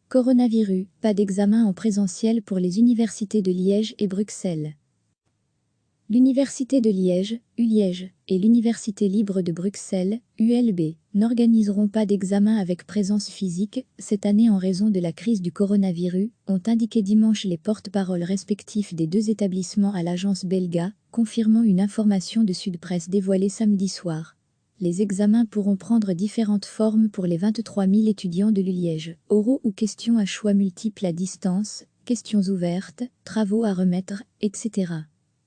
Coronavirus, pas d'examen en présentiel pour les universités de Liège et Bruxelles. L'Université de Liège, ULiège, et l'Université libre de Bruxelles, ULB, n'organiseront pas d'examen avec présence physique cette année en raison de la crise du coronavirus, ont indiqué dimanche les porte-paroles respectifs des deux établissements à l'agence Belga, confirmant une information de Sud Presse dévoilée samedi soir. Les examens pourront prendre différentes formes pour les 23 000 étudiants de l'ULiège, oraux ou questions à choix multiples à distance, questions ouvertes, travaux à remettre, etc.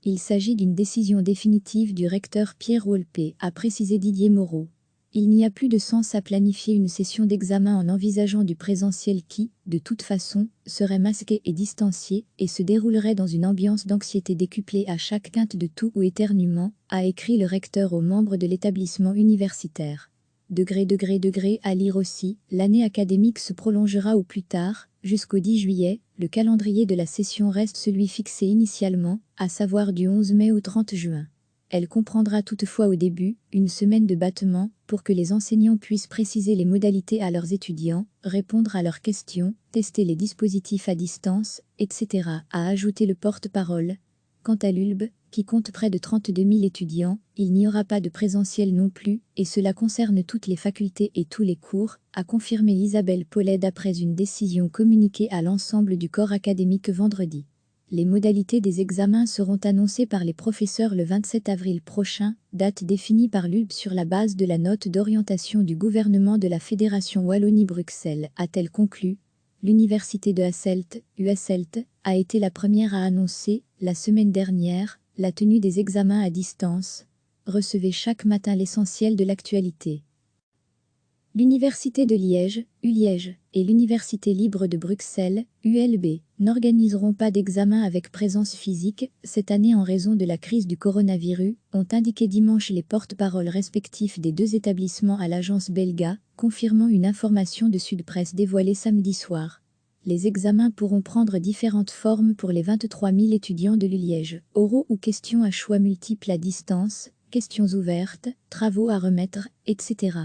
Il s'agit d'une décision définitive du recteur Pierre Wolpe, a précisé Didier Moreau. Il n'y a plus de sens à planifier une session d'examen en envisageant du présentiel qui, de toute façon, serait masqué et distancié et se déroulerait dans une ambiance d'anxiété décuplée à chaque quinte de toux ou éternuement, a écrit le recteur aux membres de l'établissement universitaire. À lire aussi, l'année académique se prolongera au plus tard, jusqu'au 10 juillet, le calendrier de la session reste celui fixé initialement, à savoir du 11 mai au 30 juin. Elle comprendra toutefois au début une semaine de battement pour que les enseignants puissent préciser les modalités à leurs étudiants, répondre à leurs questions, tester les dispositifs à distance, etc., a ajouté le porte-parole. Quant à l'ULB, qui compte près de 32 000 étudiants, il n'y aura pas de présentiel non plus, et cela concerne toutes les facultés et tous les cours, a confirmé Isabelle Pauled après une décision communiquée à l'ensemble du corps académique vendredi. Les modalités des examens seront annoncées par les professeurs le 27 avril prochain, date définie par l'ULB sur la base de la note d'orientation du gouvernement de la Fédération Wallonie-Bruxelles, a-t-elle conclu. L'université de Hasselt, UHasselt, a été la première à annoncer, la semaine dernière, la tenue des examens à distance. Recevez chaque matin l'essentiel de l'actualité. L'Université de Liège, ULiège, et l'Université libre de Bruxelles, ULB, n'organiseront pas d'examen avec présence physique cette année en raison de la crise du coronavirus, ont indiqué dimanche les porte-paroles respectifs des deux établissements à l'agence Belga, confirmant une information de Sud Presse dévoilée samedi soir. Les examens pourront prendre différentes formes pour les 23 000 étudiants de l'ULiège, oraux ou questions à choix multiples à distance, questions ouvertes, travaux à remettre, etc.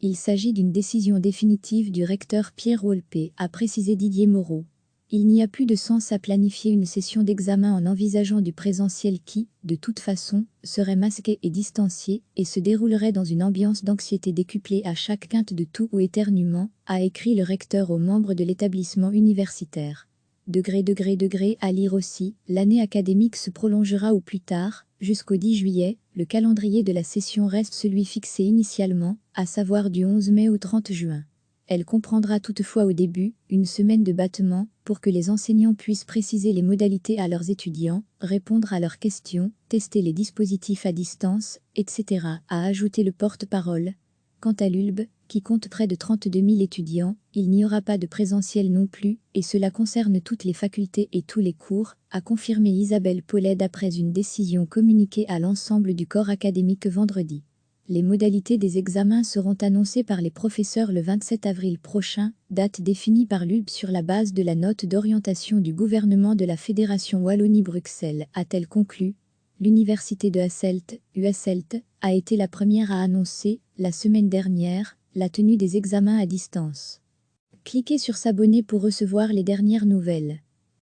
Il s'agit d'une décision définitive du recteur Pierre Wolpe, a précisé Didier Moreau. Il n'y a plus de sens à planifier une session d'examen en envisageant du présentiel qui, de toute façon, serait masqué et distancié et se déroulerait dans une ambiance d'anxiété décuplée à chaque quinte de toux ou éternuement, a écrit le recteur aux membres de l'établissement universitaire. À lire aussi, l'année académique se prolongera au plus tard, jusqu'au 10 juillet, le calendrier de la session reste celui fixé initialement, à savoir du 11 mai au 30 juin. Elle comprendra toutefois au début une semaine de battement pour que les enseignants puissent préciser les modalités à leurs étudiants, répondre à leurs questions, tester les dispositifs à distance, etc., a ajouté le porte-parole. Quant à l'ULB, qui compte près de 32 000 étudiants, il n'y aura pas de présentiel non plus, et cela concerne toutes les facultés et tous les cours, a confirmé Isabelle Pauled après une décision communiquée à l'ensemble du corps académique vendredi. Les modalités des examens seront annoncées par les professeurs le 27 avril prochain, date définie par l'ULB sur la base de la note d'orientation du gouvernement de la Fédération Wallonie-Bruxelles, a-t-elle conclu. L'Université de Hasselt, UHasselt, a été la première à annoncer, la semaine dernière, la tenue des examens à distance. Cliquez sur s'abonner pour recevoir les dernières nouvelles.